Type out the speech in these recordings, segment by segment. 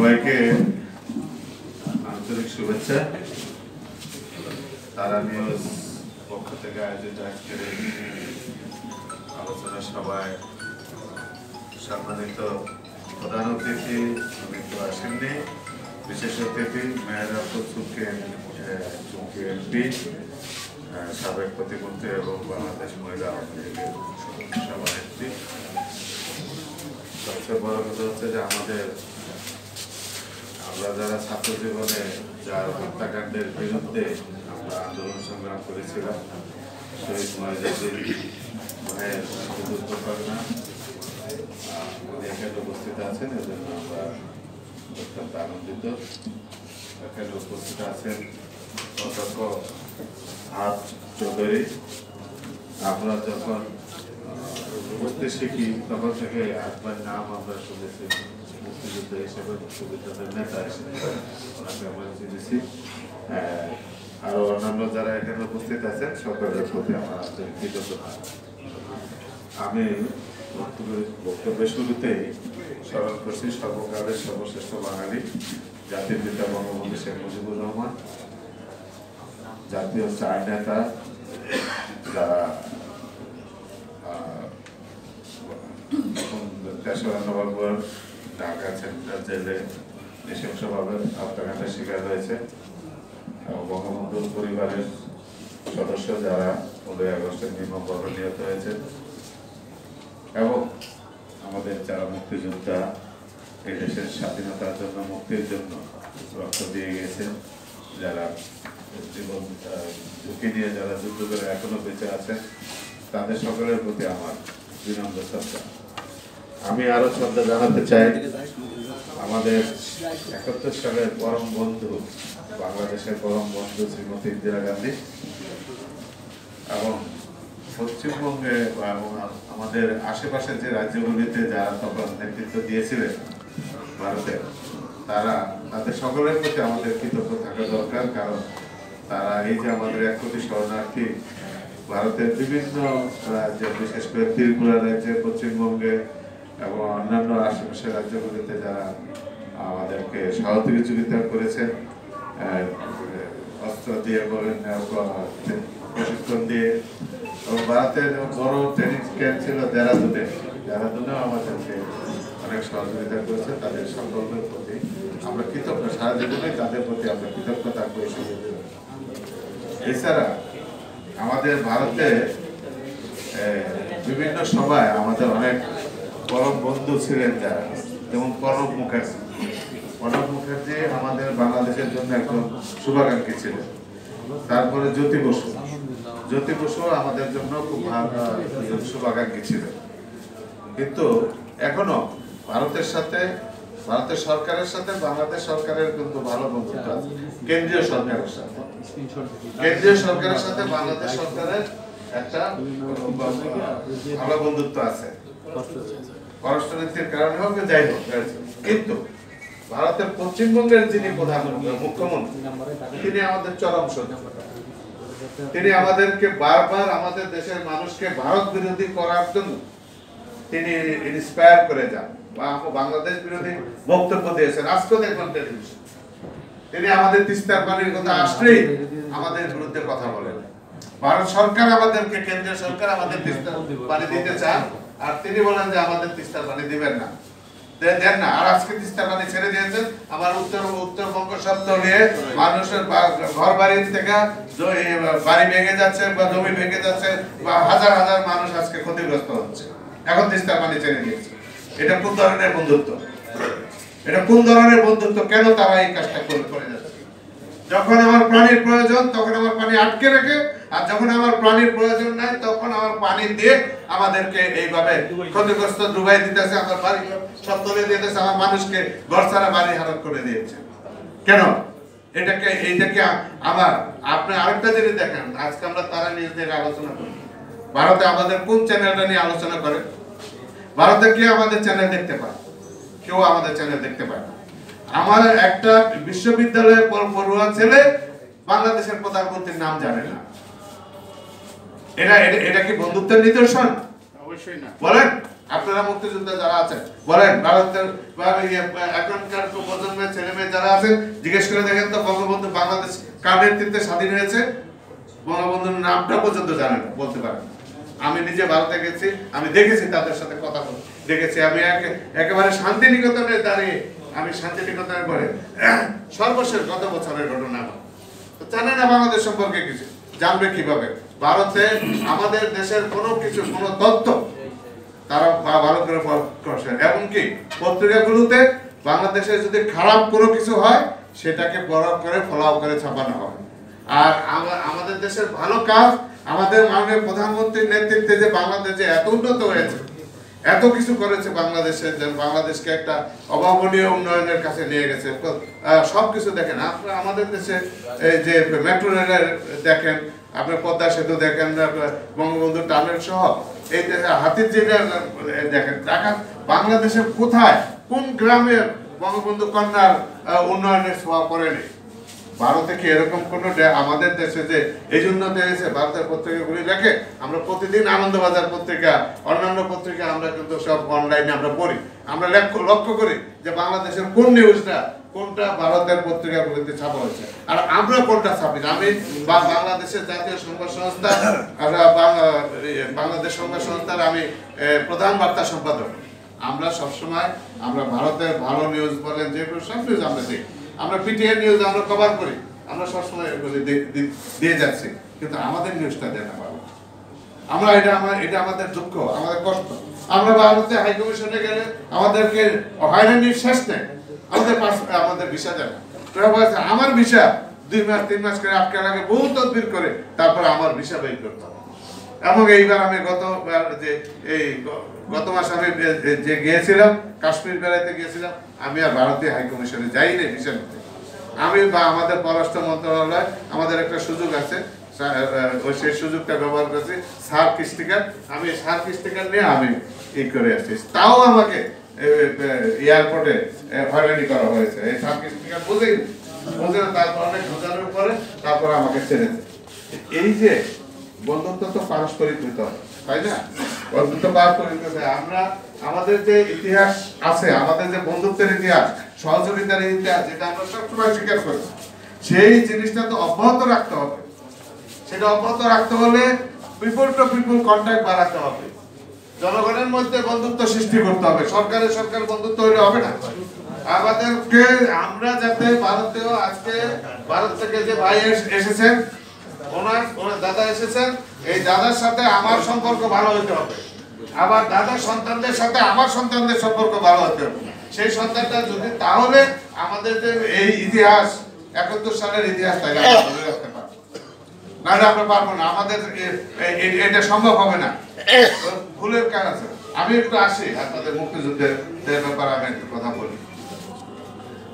সবাইকে আন্তরিক শুভেচ্ছা। তারা নিউজ পক্ষ থেকে আয়োজিত আজকের আলোচনা সভায় সম্মানিত প্রধান অতিথি তো আসেননি, বিশেষ অতিথি মেয়র চুমকি এমপি, সাবেক প্রতিমন্ত্রী এবং বাংলাদেশ মহিলা আওয়ামী লীগের সভানেত্রী। সবচেয়ে বড় কথা হচ্ছে যে আমরা যারা ছাত্র জীবনে যার হত্যাকাণ্ডের বিরুদ্ধে আমরা আন্দোলন সংগ্রাম করেছিলাম, শহীদ মহিউদ্দিন ভাইয়ের দুর্ঘটনা উনি এখানে উপস্থিত আছেন, এজন্য আমরা অত্যন্ত আনন্দিত। এখানে উপস্থিত আছেন অধ্যক্ষ হাত চৌধুরী। আমরা যখন বুঝতে শিখি তখন থেকে একবার নাম আমরা শুনেছি, মুক্তিযুদ্ধ হিসেবে মুক্তিযুদ্ধের নেতা হিসেবে ওনাকে আমরা চিনেছি। আরো অন্যান্য যারা এখানে উপস্থিত আছেন সকলের প্রতি আমার আন্তরিক কৃতজ্ঞতা। আমি বক্তব্যের শুরুতেই স্মরণ করছি সর্বকালের সর্বশ্রেষ্ঠ বাঙালি জাতির পিতা বঙ্গবন্ধু শেখ মুজিবুর রহমান, জাতীয় চার নেতা যারা ৩রা নভেম্বর ঢাকা সেন্ট্রাল জেলে নৃশংসভাবে হত্যাকাণ্ডের শিকার হয়েছে, এবং বঙ্গবন্ধুর পরিবারের সদস্য যারা ১৫ই আগস্টের নির্মমভাবে নিহত হয়েছে, এবং আমাদের যারা মুক্তিযোদ্ধা এই দেশের স্বাধীনতার জন্য মুক্তির জন্য রক্ত দিয়ে গেছেন, যারা জীবন ঝুঁকি নিয়ে যারা যুদ্ধ করে এখনো বেঁচে আছেন, তাদের সকলের প্রতি আমার বিনম্র শ্রদ্ধা। আমি আরো শ্রদ্ধা জানাতে চাই আমাদের ৭১ সালের পরম বন্ধু, বাংলাদেশের পরম বন্ধু শ্রীমতী ইন্দিরা গান্ধী, এবং পশ্চিমবঙ্গে এবং আমাদের আশেপাশের যে রাজ্যগুলিতে যারা তখন নেতৃত্ব দিয়েছিলেন ভারতের, তাদের সকলের প্রতি আমাদের কৃতজ্ঞ থাকা দরকার। কারণ তারা এই যে আমাদের ১ কোটি শরণার্থী ভারতের বিভিন্ন রাজ্যে, বিশেষ করে ত্রিপুরা রাজ্যে, পশ্চিমবঙ্গে এবং অন্যান্য আশেপাশের রাজ্যগুলিতে যারা আমাদেরকে সহযোগিতা করেছেন, অস্ত্র দিয়ে বলেন, প্রশিক্ষণ দিয়ে, এবং ভারতের বড় ট্রেনিং ক্যাম্প ছিল দেরাদুনেও আমাদেরকে অনেক সহযোগিতা করেছে। তাদের সকলের প্রতি আমরা কৃতজ্ঞ, সারা জীবনে তাদের প্রতি আমরা কৃতজ্ঞ থাকবো। এছাড়া আমাদের ভারতে বিভিন্ন সভায় আমাদের অনেক পরম বন্ধু ছিলেন যারা, যেমন প্রণব মুখার্জি আমাদের বাংলাদেশের জন্য একজন শুভাকাঙ্ক্ষী ছিলেন। তারপরে জ্যোতি বসু আমাদের জন্য খুব শুভাকাঙ্ক্ষী ছিলেন। কিন্তু এখনো ভারতের সরকারের সাথে বাংলাদেশ সরকারের কিন্তু ভালো বন্ধুত্ব আছে। কেন্দ্রীয় সরকারের সাথে বাংলাদেশ সরকারের একটা ভালো বন্ধুত্ব আছে, পররাষ্ট্রনীতির কারণে হোক যাই হোক। কিন্তু ভারতের পশ্চিমবঙ্গের যিনি মুখ্যমন্ত্রী, তিনি আমাদের চরম শত্রু। তিনি আমাদেরকে বারবার আমাদের দেশের মানুষকে ভারত বিরোধী করার জন্য তিনি ইন্সপায়ার করে যান, বাংলাদেশ বিরোধী বক্তব্য দিয়েছেন। আজকে দেখবেন টেলিভিশন তিনি আমাদের তিস্তার পানির কথা আসলেই আমাদের বিরুদ্ধে কথা বলেন। ভারত সরকার আমাদেরকে, কেন্দ্রীয় সরকার আমাদের তিস্তার পানি দিতে চান, আর তিনি বলেন যে আমাদের তিস্তার পানি দিবেন না, দেন না। আর আজকে তিস্তার পানি ছেড়ে দিয়েছেন। আমার উত্তরবঙ্গ শব্দ নিয়ে মানুষের ঘর বাড়ি থেকে বাড়ি ভেঙে যাচ্ছে বা জমি ভেঙে যাচ্ছে, বা হাজার হাজার মানুষ আজকে ক্ষতিগ্রস্ত হচ্ছে, এখন তিস্তার পানি ছেড়ে দিয়েছে। এটা কোন ধরনের বন্ধুত্ব? কেন তারা এই কাজটা করে যাচ্ছে? যখন আমার পানির প্রয়োজন তখন আমার পানি আটকে রেখে, আর যখন আমার পানির প্রয়োজন নাই তখন আমার পানি দিয়ে আমাদেরকে এইভাবে ক্ষতিগ্রস্ত ডুবাই দিতেছে, আমার বাড়ি সব তুলে দিতেছে, আমার মানুষকে ঘর ছাড়া বাড়ি হারাত করে দিয়েছে। কেন? এইটাকে আপনি আরেকটা জিনিস দেখেন, আজকে আমরা তারা নিউজ নিয়ে আলোচনা করি। ভারতে আমাদের কোন চ্যানেলটা নিয়ে আলোচনা করে? ভারতে কে আমাদের চ্যানেল দেখতে পায়? কেউ আমাদের চ্যানেল দেখতে পায় না। আমার একটা বিশ্ববিদ্যালয়ের পড়ুয়া ছেলে বাংলাদেশের প্রধানমন্ত্রীর নাম জানে না। এটা কি বন্ধুত্বের নিদর্শন? অবশ্যই না। বলেন, আপনারা মুক্তিযোদ্ধা যারা আছেন বলেন, ভারতের এখনকার প্রজন্মের ছেলে মেয়ে যারা আছেন জিজ্ঞেস করে দেখেন তো বঙ্গবন্ধু বাংলাদেশ কার নেতৃত্বে স্বাধীন হয়েছে? বঙ্গবন্ধুর নামটা পর্যন্ত জানেন বলতে পারেন। আমি নিজে ভারতে গেছি, আমি দেখেছি, তাদের সাথে কথা দেখেছি। আমি একেবারে শান্তিনিকেতনে দাঁড়িয়ে, আমি শান্তিনিকেতনে পরে সর্বশেষ গত বছরের ঘটনা জানে না বাংলাদেশ সম্পর্কে কিছু, জানবে কিভাবে? ভারতে আমাদের দেশের কোনো কিছু, কোনো তথ্য তারা ভালো করে করছে। এমনকি পত্রিকাগুলোতে বাংলাদেশে যদি খারাপ কোনো কিছু হয় সেটাকে বড় করে ফলাও করে ছাপানো হয়। আর আমাদের দেশের ভালো কাজ, আমাদের মাননীয় প্রধানমন্ত্রীর নেতৃত্বে যে বাংলাদেশ যে এত উন্নত হয়েছে, এত কিছু করেছে বাংলাদেশে, বাংলাদেশকে একটা অভাবনীয় উন্নয়নের কাছে নিয়ে গেছে। সবকিছু দেখেন আপনারা আমাদের দেশে, এই যে মেট্রো রেলের দেখেন, আপনার পদ্মা সেতু দেখেন, বঙ্গবন্ধু টানেল সহ এই হাতির জিলা দেখেন। ঢাকা বাংলাদেশে কোথায়, কোন গ্রামে বঙ্গবন্ধু কন্যার উন্নয়নের ছোঁয়া পড়েনি? ভারতে কি এরকম কোনো আমাদের দেশে যে এই জন্য দিয়েছে? ভারতের পত্রিকাগুলি দেখে, আমরা প্রতিদিন আনন্দবাজার পত্রিকা, অন্যান্য পত্রিকা আমরা কিন্তু সব অনলাইনে আমরা পড়ি, আমরা লক্ষ্য করি যে বাংলাদেশের কোন নিউজটা কোনটা ভারতের পত্রিকাগুলিতে ছাপা হয়েছে, আর আমরা কোনটা ছাপি। আমি বাংলাদেশের জাতীয় সংবাদ সংস্থা, বাংলাদেশ সংবাদ সংস্থার আমি প্রধান বার্তা সম্পাদক। আমরা সবসময় আমরা ভারতের ভালো নিউজ বলেন, যে সব নিউজ আমরা দেখি, আমরা পিটিআই নিউজ আমরা কভার করি, আমরা সবসময় দিয়ে যাচ্ছি, কিন্তু আমাদের নিউজটা দেয় না ভালো। আমরা এটা আমাদের দুঃখ, আমাদের কষ্ট। আমরা ভারতে হাইকমিশনে গেলে আমাদেরকে হয়রানির শেষ নেই, আমাদের ভিসা দেয় না। আমার ভিসা 2 মাস 3 মাস করে আটকে লাগে, বহু তদবির করে তারপর আমার ভিসা বের করতে হবে। এবং এইবার আমি গত মাস আমি যে গিয়েছিলাম কাশ্মীর বেড়াইতে গিয়েছিলাম, আমি আর ভারতীয় হাইকমিশনে যাইনি ভিসা নিতে। আমি আমাদের পররাষ্ট্র মন্ত্রণালয় আমাদের একটা সুযোগ আছে, সেই সুযোগটা ব্যবহার করেছি, সার্ক স্টিকার। আমি সার্ক স্টিকার নিয়ে আমি করে আসছি, তাও আমাকে এয়ারপোর্টে হয়রানি করা হয়েছে। এই সার্ক স্টিকার বুঝে না, তারপর অনেক বোঝানোর পরে তারপর আমাকে ছেড়েছে। এই যে বন্ধুত্ব তো পারস্পরিক হইতে হবে, তাই না? বন্ধুত্ব পারস্পরিক হতে আমরা আমাদের যে ইতিহাস আছে, আমাদের যে বন্ধুত্বের ইতিহাস, সহযোগিতার ইতিহাস, যেটা আমরা সবসময় স্বীকার করি, সেই জিনিসটা তো অব্যাহত রাখতে হবে। সেটা অব্যাহত রাখতে হলে পিপল টু পিপল কন্ট্যাক্ট বাড়াতে হবে, জনগণের মধ্যে বন্ধুত্ব সৃষ্টি করতে হবে। সরকার বন্ধুত্ব হলে হবে না। আমাদেরকে আমরা যাতে ভারতেও আজকে ভারত থেকে যে ভাই এসেছেন, ওনার দাদা এসেছেন, এই দাদার সাথে আমার সম্পর্ক ভালো হতে হবে, আবার দাদার সন্তানদের সাথে আমার সন্তানদের সম্পর্ক ভালো হতে হবে। সেই সন্তানটা যদি, তাহলে আমাদের যে এই ইতিহাস 71 সালের ইতিহাস তাই ধরে রাখতে পারবো, নাহলে আমরা পারবো না। আমাদের এটা সম্ভব হবে না, ভুলের কাজ আছে। আমি একটু আসি আপনাদের মুক্তিযুদ্ধের ব্যাপারে আমি একটু কথা বলি।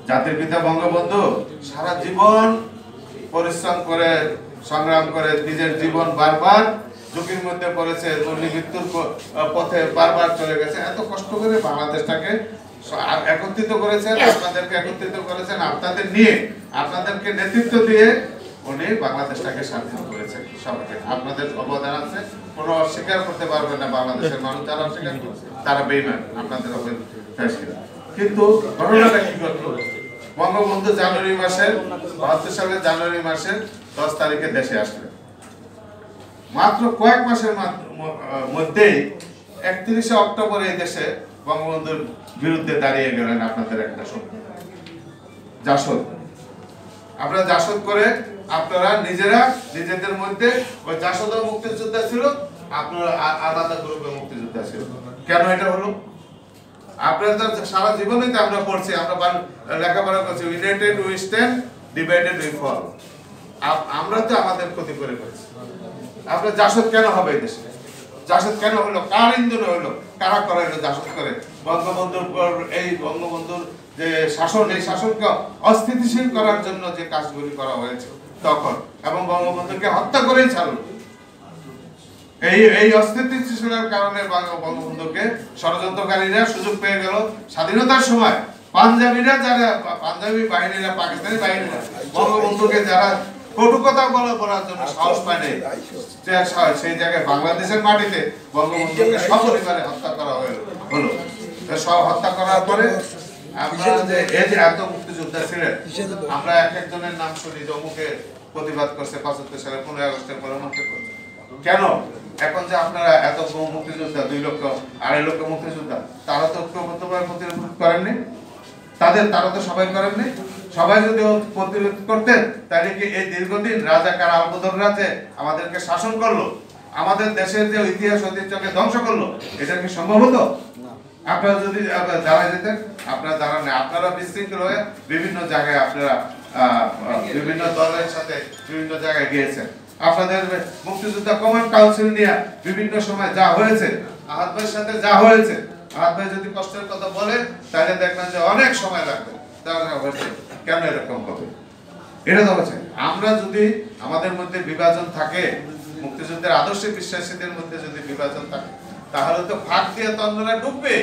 জাতির পিতা বঙ্গবন্ধু সারা জীবন পরিশ্রম করে, সংগ্রাম করে, নিজের জীবন বারবার ঝুঁকির মধ্যে পড়েছে, মৃত্যুর পথে বারবার চলে গেছে। এত কষ্ট করে বাংলাদেশটাকে একত্রিত করেছেন, আপনাদেরকে একত্রিত করেছেন, আপনাদের নিয়ে, আপনাদেরকে নেতৃত্ব দিয়ে উনি বাংলাদেশটাকে স্বাধীন করেছেন। সবাইকে আপনাদের অবদান আছে, কোনো অস্বীকার করতে পারবেন না। বাংলাদেশের মানুষ যারা অস্বীকার করছে তারা বেঈমান, আপনাদের অবদান। কিন্তু ঘটনাটা কি ঘটলো? বঙ্গবন্ধু জানুয়ারি মাসের 72 সালের জানুয়ারি মাসের 10 তারিখে দেশে আসলেন। মাত্র কয়েক মাসের মধ্যেই 31শে অক্টোবর এই দেশে বঙ্গবন্ধুর বিরুদ্ধে দাঁড়িয়ে গেলেন আপনাদের একটা শক্তি, জাসদ। আপনারা জাসদ করে আপনারা নিজেদের মধ্যে, ওই জাসদ মুক্তিযোদ্ধা ছিল, আপনারা আলাদা গ্রুপের মুক্তিযোদ্ধা ছিল। কেন এটা হলো? আপনারা তো সারা জীবনে আমরা পড়ছি, আমরা লেখাপড়া করছি, united we stand, divided we fall. আমরা তো আমাদের ক্ষতি করে ফেলছি। আপনার জাসদ কেন হবে এই দেশে? জাসদ কেন হলো? কার ইন্ধনে হলো? কারা করাইলো জাসদ করে? বঙ্গবন্ধুর যে শাসন, এই শাসনকে অস্থিতিশীল করার জন্য যে কাজগুলি করা হয়েছে তখন, এবং বঙ্গবন্ধুকে হত্যা করেই ছাড়লো। এই অস্থিতিশীলতার কারণে বঙ্গবন্ধুকে ষড়যন্ত্রকারীরা সুযোগ পেয়ে গেল। স্বাধীনতার সময় পাঞ্জাবি বাহিনীরা, পাকিস্তানি বাহিনীরা বঙ্গবন্ধুকে যারা কটু কথা বলার জন্য সাহস পায় নাই। সেই জায়গায় বাংলাদেশের মাটিতে বঙ্গবন্ধুকে সপরিবারে হত্যা করা হলো। সব হত্যা করার পরে আপনারা যে এই যে এত মুক্তিযোদ্ধা ছিলেন, আমরা এক একজনের নাম শুনি যে অমুকে প্রতিবাদ করছে ৭৫ সালে ১৫ আগস্টের পরে মুক্তি করছে। কেন এখন যে আপনারা এত মুক্তিযোদ্ধা ২ লক্ষ ২.৫ লক্ষ মুক্তিযোদ্ধা, তারা তো ঐক্যবদ্ধভাবে প্রতিরোধ করেননি, তারা তো সবাই করেননি। সবাই যদি প্রতিরোধ করতেন তাহলে কি এই দীর্ঘদিন রাজাকার আলবদররা যে আমাদেরকে শাসন করলো, আমাদের দেশের যে ইতিহাস ঐতিহ্যকে ধ্বংস করলো, এটা কি সম্ভব হতো? আপনারা যদি দাঁড়ায় যেতেন, আপনারা দাঁড়ান না, আপনারা বিশৃঙ্খল হয়ে বিভিন্ন জায়গায় আপনারা বিভিন্ন দলের সাথে বিভিন্ন জায়গায় গিয়েছেন। আপনাদের মুক্তিযোদ্ধা কমান্ড কাউন্সিল নিয়ে বিভিন্ন সময় যা হয়েছে, আহাদ ভাইয়ের সাথে যা হয়েছে, আহাদ ভাই যদি কষ্টের কথা বলে তাহলে দেখবেন যে অনেক সময় লাগবে। কেন এরকম হবে? এটা তো হচ্ছে আমরা যদি আমাদের মধ্যে বিভাজন থাকে, মুক্তিযুদ্ধের আদর্শে বিশ্বাসীদের মধ্যে যদি বিভাজন থাকে, তাহলে তো ফাঁক দিয়ে তন্দ্রা ডুববে।